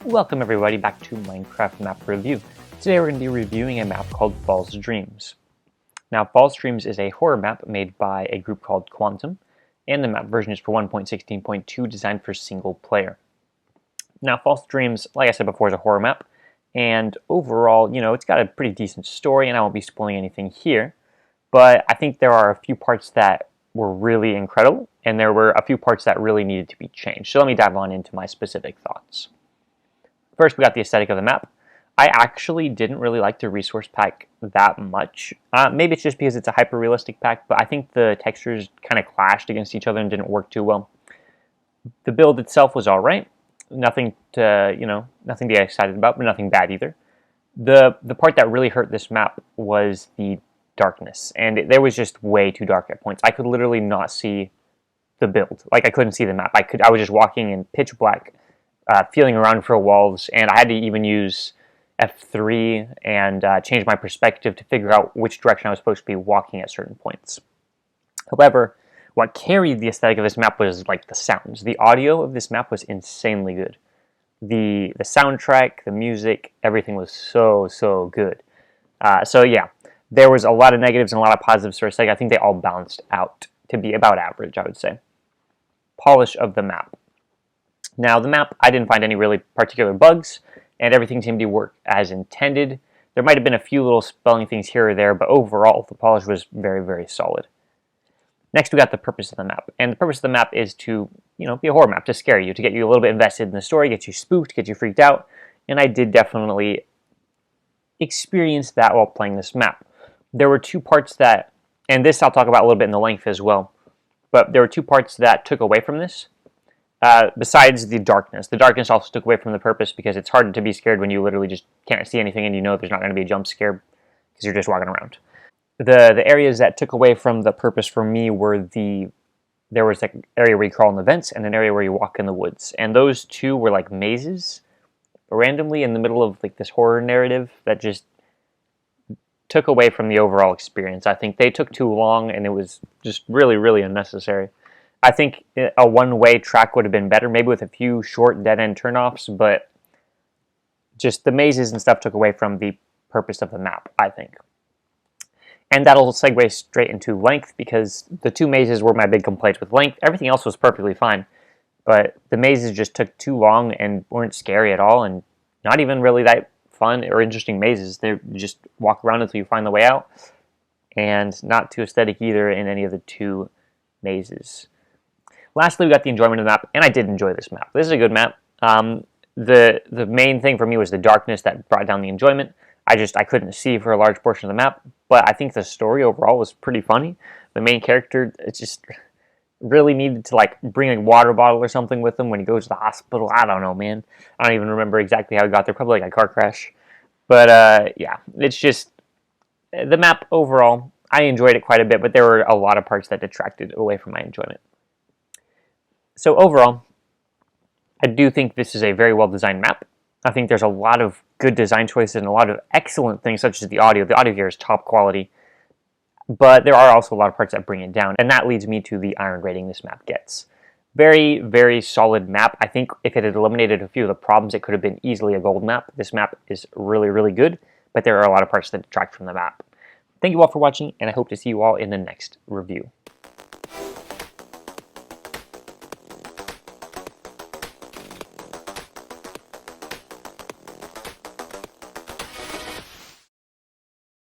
Welcome everybody back to Minecraft Map Review. Today we're going to be reviewing a map called False Dreams. Now False Dreams is a horror map made by a group called Quantum, and the map version is for 1.16.2 designed for single player. Now False Dreams, like I said before, is a horror map, and overall, it's got a pretty decent story, and I won't be spoiling anything here, but I think there are a few parts that were really incredible, and there were a few parts that really needed to be changed. So let me dive on into my specific thoughts. First, we got the aesthetic of the map. I actually didn't really like the resource pack that much. Maybe it's just because it's a hyper-realistic pack, but I think the textures kind of clashed against each other and didn't work too well. The build itself was alright. Nothing to get excited about, but nothing bad either. The part that really hurt this map was the darkness, and there was just way too dark at points. I could literally not see the build. Like, I couldn't see the map. I was just walking in pitch black, feeling around for walls, and I had to even use F3 and change my perspective to figure out which direction I was supposed to be walking at certain points. However, what carried the aesthetic of this map was like the sounds. The audio of this map was insanely good. The soundtrack, the music, everything was so good. So yeah, there was a lot of negatives and a lot of positives for aesthetic. I think they all balanced out to be about average, I would say. Polish of the map. Now, the map, I didn't find any really particular bugs, and everything seemed to work as intended. There might have been a few little spelling things here or there, but overall, the polish was very solid. Next, we got the purpose of the map. And the purpose of the map is to, be a horror map, to scare you, to get you a little bit invested in the story, get you spooked, get you freaked out. And I did definitely experience that while playing this map. There were two parts that, and this I'll talk about a little bit in the length as well, but there were two parts that took away from this. Besides the darkness. The darkness also took away from the purpose because it's hard to be scared when you literally just can't see anything and there's not going to be a jump scare because you're just walking around. The areas that took away from the purpose for me were there was like an area where you crawl in the vents and an area where you walk in the woods. And those two were like mazes randomly in the middle of like this horror narrative that just took away from the overall experience. I think they took too long and it was just really unnecessary. I think a one-way track would have been better, maybe with a few short dead-end turnoffs, but just the mazes and stuff took away from the purpose of the map, I think. And that'll segue straight into length, because the two mazes were my big complaints with length. Everything else was perfectly fine, but the mazes just took too long and weren't scary at all, and not even really that fun or interesting mazes. They just walk around until you find the way out, and not too aesthetic either in any of the two mazes. Lastly, we got the enjoyment of the map, and I did enjoy this map. This is a good map. The main thing for me was the darkness that brought down the enjoyment. I couldn't see for a large portion of the map, but I think the story overall was pretty funny. The main character, it just really needed to like bring a water bottle or something with him when he goes to the hospital. I don't know, man. I don't even remember exactly how he got there. Probably like a car crash. But yeah, it's just the map overall. I enjoyed it quite a bit, but there were a lot of parts that detracted away from my enjoyment. So overall, I do think this is a very well-designed map. I think there's a lot of good design choices and a lot of excellent things, such as the audio. The audio here is top quality, but there are also a lot of parts that bring it down, and that leads me to the iron rating this map gets. Very solid map. I think if it had eliminated a few of the problems, it could have been easily a gold map. This map is really good, but there are a lot of parts that detract from the map. Thank you all for watching, and I hope to see you all in the next review.